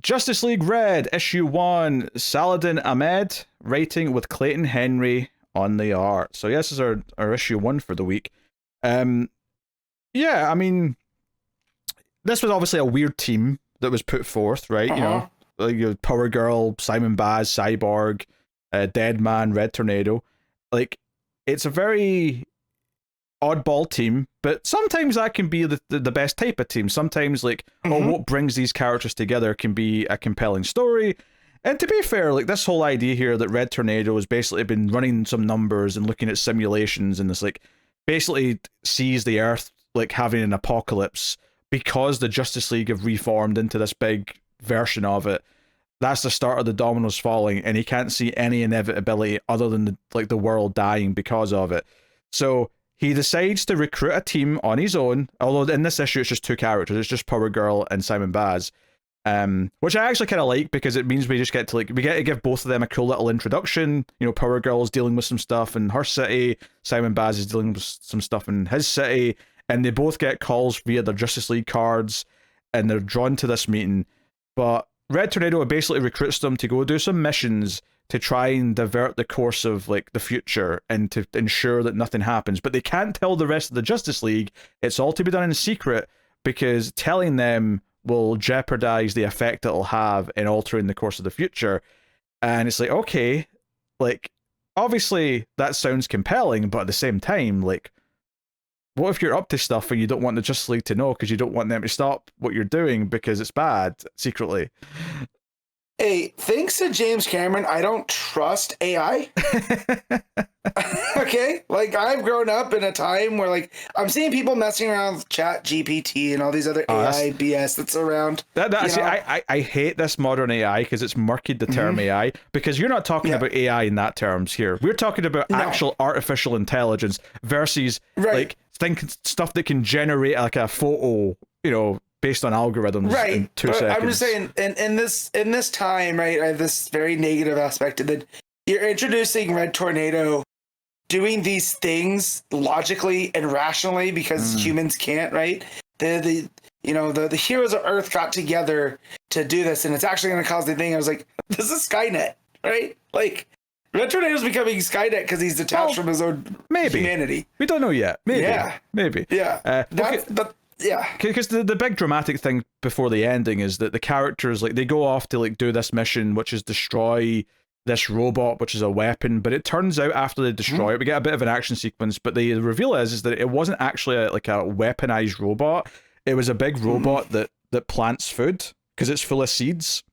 Justice League Red, issue 1, Saladin Ahmed, writing with Clayton Henry on the art. So, yes, this is our issue 1 for the week. Yeah, I mean, this was obviously a weird team that was put forth, right? You know, like Power Girl, Simon Baz, Cyborg, Dead Man, Red Tornado. Like, it's a very oddball team, but sometimes that can be the best type of team. Sometimes, like, what brings these characters together can be a compelling story. And to be fair, like, this whole idea here that Red Tornado has basically been running some numbers and looking at simulations, and this, like, basically sees the Earth, like, having an apocalypse because the Justice League have reformed into this big version of it. That's the start of the dominoes falling, and he can't see any inevitability other than the world dying because of it. So he decides to recruit a team on his own, although in this issue it's just 2 characters. It's just Power Girl and Simon Baz, which I actually kind of like, because it means we just get to give both of them a cool little introduction. You know, Power Girl's dealing with some stuff in her city, Simon Baz is dealing with some stuff in his city, and they both get calls via their Justice League cards, and they're drawn to this meeting. But Red Tornado basically recruits them to go do some missions to try and divert the course of, like, the future and to ensure that nothing happens. But they can't tell the rest of the Justice League. It's all to be done in secret, because telling them will jeopardize the effect it'll have in altering the course of the future. And it's like, okay, like, obviously that sounds compelling, but at the same time, like, what if you're up to stuff and you don't want the Justice League to know because you don't want them to stop what you're doing because it's bad secretly? Hey, thanks to James Cameron, I don't trust AI. Okay? Like, I've grown up in a time where, like, I'm seeing people messing around with Chat GPT and all these other AI BS that's around. I hate this modern AI because it's murkied the term AI, because you're not talking about AI in that terms here. We're talking about actual artificial intelligence versus, like, stuff that can generate, like, a photo, you know, based on algorithms in 2 seconds. I'm just saying, in this time, right, I have this very negative aspect of that. You're introducing Red Tornado doing these things logically and rationally because humans can't, right? The heroes of Earth got together to do this, and it's actually going to cause the thing. I was like, this is Skynet, right? Like, Red Tornado's becoming Skynet because he's detached from his own humanity. We don't know yet. Maybe. Yeah. Because the big dramatic thing before the ending is that the characters, like, they go off to, like, do this mission, which is destroy this robot, which is a weapon. But it turns out after they destroy it, we get a bit of an action sequence. But the reveal is that it wasn't actually a weaponized robot. It was a big robot that plants food because it's full of seeds.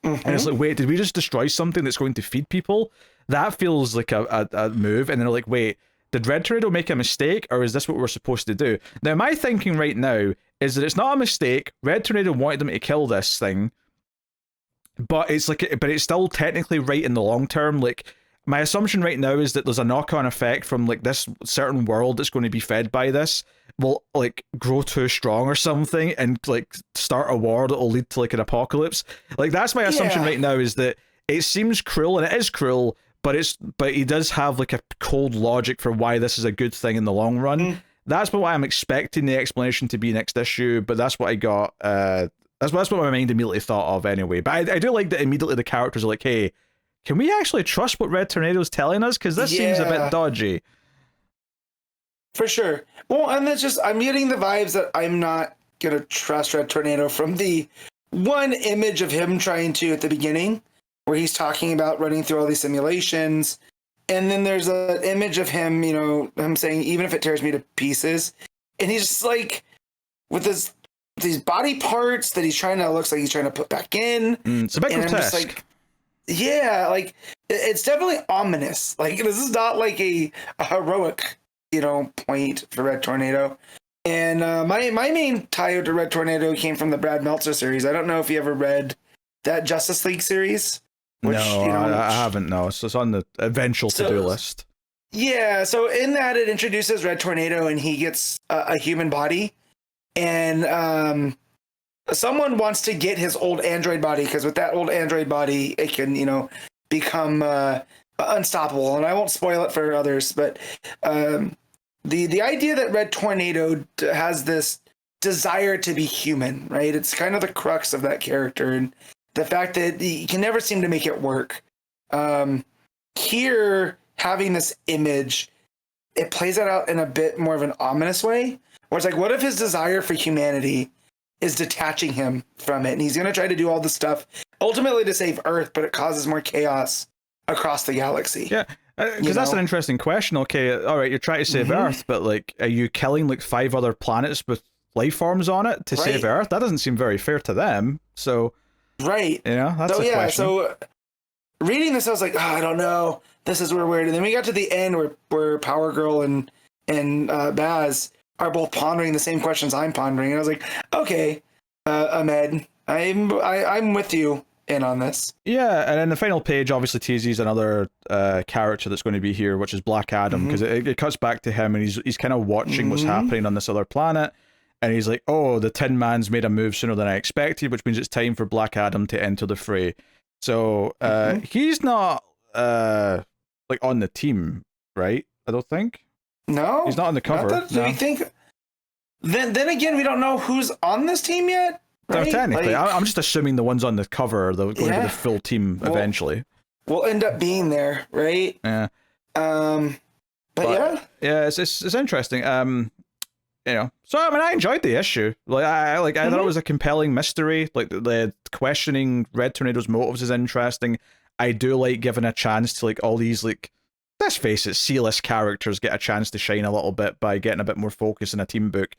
And it's like, wait, did we just destroy something that's going to feed people? That feels like a move. And then they're like, wait, did Red Tornado make a mistake, or is this what we're supposed to do? Now, my thinking right now is that it's not a mistake. Red Tornado wanted them to kill this thing, but it's still technically right in the long term. Like, my assumption right now is that there's a knock-on effect from, like, this certain world that's going to be fed by this will, like, grow too strong or something and, like, start a war that will lead to, like, an apocalypse. Like, that's my assumption right now, is that it seems cruel, and it is cruel, but he does have, like, a cold logic for why this is a good thing in the long run. That's what I'm expecting the explanation to be next issue, but that's what I got. That's what my mind immediately thought of anyway. But I do like that immediately the characters are like, hey, can we actually trust what Red Tornado's telling us? Because this seems a bit dodgy. For sure. Well, and that's just, I'm getting the vibes that I'm not going to trust Red Tornado from the one image of him trying to at the beginning, where he's talking about running through all these simulations. And then there's an image of him, you know, him saying, even if it tears me to pieces. And he's just like, with these body parts that looks like he's trying to put back in. It's a bit grotesque. Like, yeah, like, it's definitely ominous. Like, this is not like a heroic, you know, point for Red Tornado. And my main tie to Red Tornado came from the Brad Meltzer series. I don't know if you ever read that Justice League series. I haven't, no. It's on the eventual to-do list. Yeah, so in that, it introduces Red Tornado, and he gets a human body. And someone wants to get his old android body, because with that old android body, it can, you know, become unstoppable. And I won't spoil it for others, but the idea that Red Tornado has this desire to be human, right? It's kind of the crux of that character, and the fact that he can never seem to make it work. Here, having this image, it plays it out in a bit more of an ominous way, where it's like, what if his desire for humanity is detaching him from it, and he's going to try to do all this stuff ultimately to save Earth, but it causes more chaos across the galaxy. Yeah, because that's an interesting question. Okay, all right, you're trying to save Earth, but like, are you killing like 5 other planets with life forms on it to save Earth? That doesn't seem very fair to them. So, right, you know, that's a question. So reading this, I was like, oh, I don't know, this is weird. And then we got to the end where Power Girl and Baz are both pondering the same questions I'm pondering, and I was like, okay, Ahmed, I'm with you in on this. Yeah, and then the final page obviously teases another character that's going to be here, which is Black Adam, because it cuts back to him, and he's kind of watching what's happening on this other planet, and he's like, oh, the Tin Man's made a move sooner than I expected, which means it's time for Black Adam to enter the fray. So he's not like on the team, right? I don't think. No, he's not on the cover. Do we think? Then again, we don't know who's on this team yet. Right? No, technically, like, I'm just assuming the ones on the cover are going to be the full team eventually. We'll end up being there, right? Yeah. But yeah, it's interesting. You know, so I mean, I enjoyed the issue. Like, I thought it was a compelling mystery. Like the questioning Red Tornado's motives is interesting. I do like giving a chance to like all these, like, let's face it, C-list characters get a chance to shine a little bit by getting a bit more focus in a team book.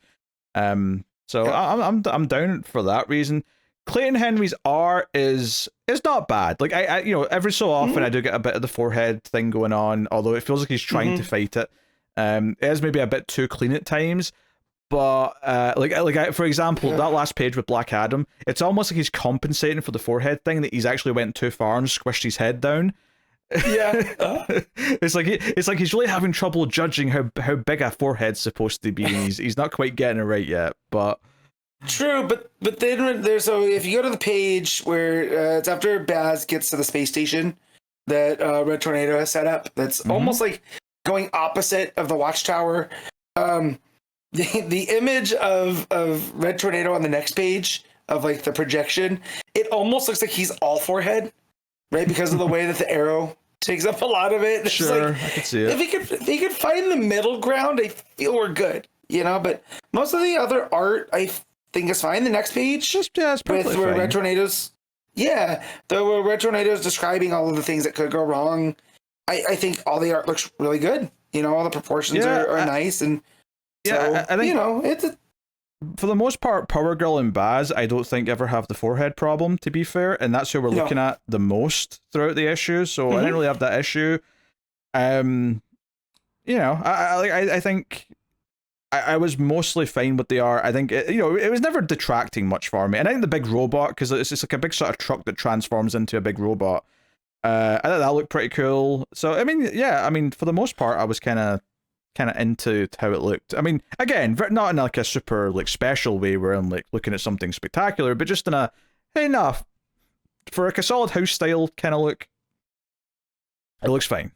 So I'm down for that reason. Clayton Henry's art is not bad. Like I you know, every so often I do get a bit of the forehead thing going on, although it feels like he's trying to fight it. It is maybe a bit too clean at times. But for example, that last page with Black Adam, it's almost like he's compensating for the forehead thing, that he's actually went too far and squished his head down. Yeah. It's like he's really having trouble judging how big a forehead's supposed to be. He's not quite getting it right yet, but true. But then there's, so if you go to the page where it's after Baz gets to the space station that Red Tornado has set up, that's almost like going opposite of the Watchtower. The image of Red Tornado on the next page of like the projection, it almost looks like he's all forehead, right? Because of the way that the arrow takes up a lot of it. It's sure, like, I can see it. If he could find the middle ground, I feel we're good, you know. But most of the other art, I think, is fine. The next page, it's perfectly where fine. Red Tornado's, where Red Tornado's describing all of the things that could go wrong. I think all the art looks really good. You know, all the proportions are nice, and so, I think, you know, it's for the most part, Power Girl and Baz, I don't think ever have the forehead problem, to be fair, and that's who we're looking at the most throughout the issue. So I didn't really have that issue. You know, I think I was mostly fine with the art. I think it was never detracting much for me. And I think the big robot, because it's just like a big sort of truck that transforms into a big robot. I thought that looked pretty cool. So I mean, for the most part, I was kind of into how it looked. I mean, again, not in like a super like special way where I'm like looking at something spectacular, but just in a, hey, no, for like a solid house style kind of look, it looks fine.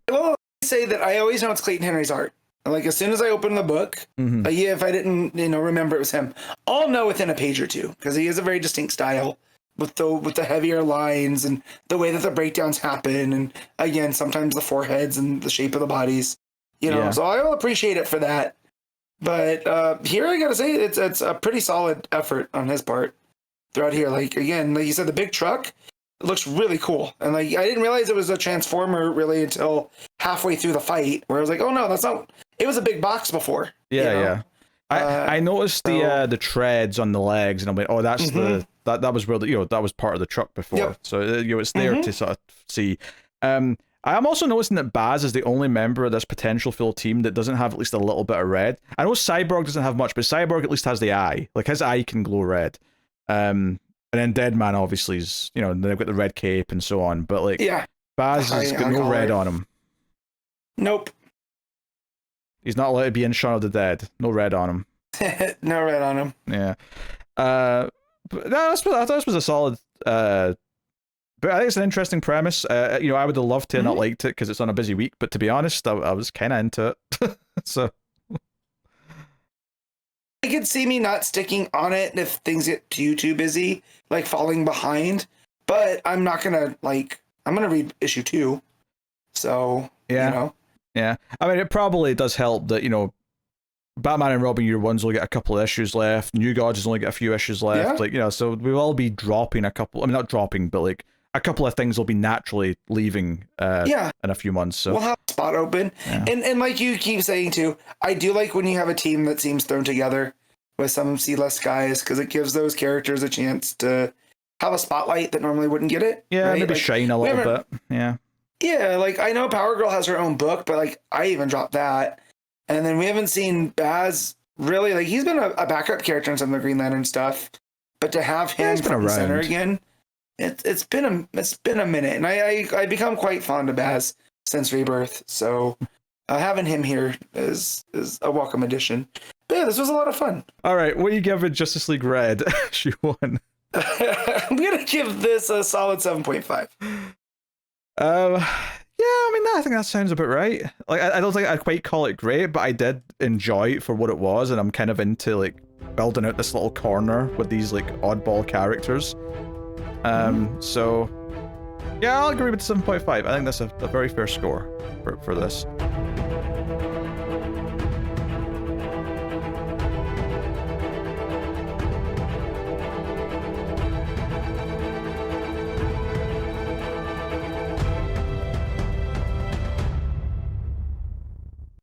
Well, I say that I always know it's Clayton Henry's art. Like, as soon as I open the book, if I didn't, remember it was him, I'll know within a page or two, because he has a very distinct style with the heavier lines and the way that the breakdowns happen, and again, sometimes the foreheads and the shape of the bodies. So I will appreciate it for that. But here I gotta say it's a pretty solid effort on his part throughout here. Like, again, like you said, the big truck looks really cool, and like I didn't realize it was a transformer really until halfway through the fight, where I was like, oh no, that's not. It was a big box before. Yeah. I noticed the treads on the legs, and I'm like, oh, that's that was where that was part of the truck before. Yep. So it's there to sort of see. I am also noticing that Baz is the only member of this potential full team that doesn't have at least a little bit of red. I know Cyborg doesn't have much, but Cyborg at least has the eye. Like, his eye can glow red. And then Deadman obviously is, they've got the red cape and so on. But like, Baz has got no red on him. Nope. He's not allowed to be in Shaun of the Dead. No red on him. No red on him. Yeah. But I thought this was a solid. But I think it's an interesting premise. I would have loved to have not liked it because it's on a busy week. But to be honest, I was kind of into it. So I could see me not sticking on it if things get too busy, like falling behind. But I'm not gonna I'm gonna read issue 2. So yeah, you know. Yeah. I mean, it probably does help that, you know, Batman and Robin Year One's only got a couple of issues left. New Gods has only got a few issues left. Yeah. Like, you know, so we will all be dropping a couple. I mean, not dropping, but like a couple of things will be naturally leaving. In a few months. So we'll have a spot open, and like you keep saying too, I do like when you have a team that seems thrown together with some C-list guys because it gives those characters a chance to have a spotlight that normally wouldn't get it. Yeah, right? maybe like, shine a little bit. Yeah. Yeah, like I know Power Girl has her own book, but like I even dropped that. And then we haven't seen Baz really, like he's been a backup character in some of the Green Lantern stuff, but to have him front and center again, it's been a minute, and I become quite fond of Baz since Rebirth. So having him here is a welcome addition. But yeah, this was a lot of fun. All right, what are you giving Justice League Red issue 1? I'm gonna give this a solid 7.5. Yeah, I mean, I think that sounds about right. Like, I don't think I'd quite call it great, but I did enjoy it for what it was, and I'm kind of into like building out this little corner with these like oddball characters. So yeah, I'll agree with 7.5. I think that's a very fair score for this.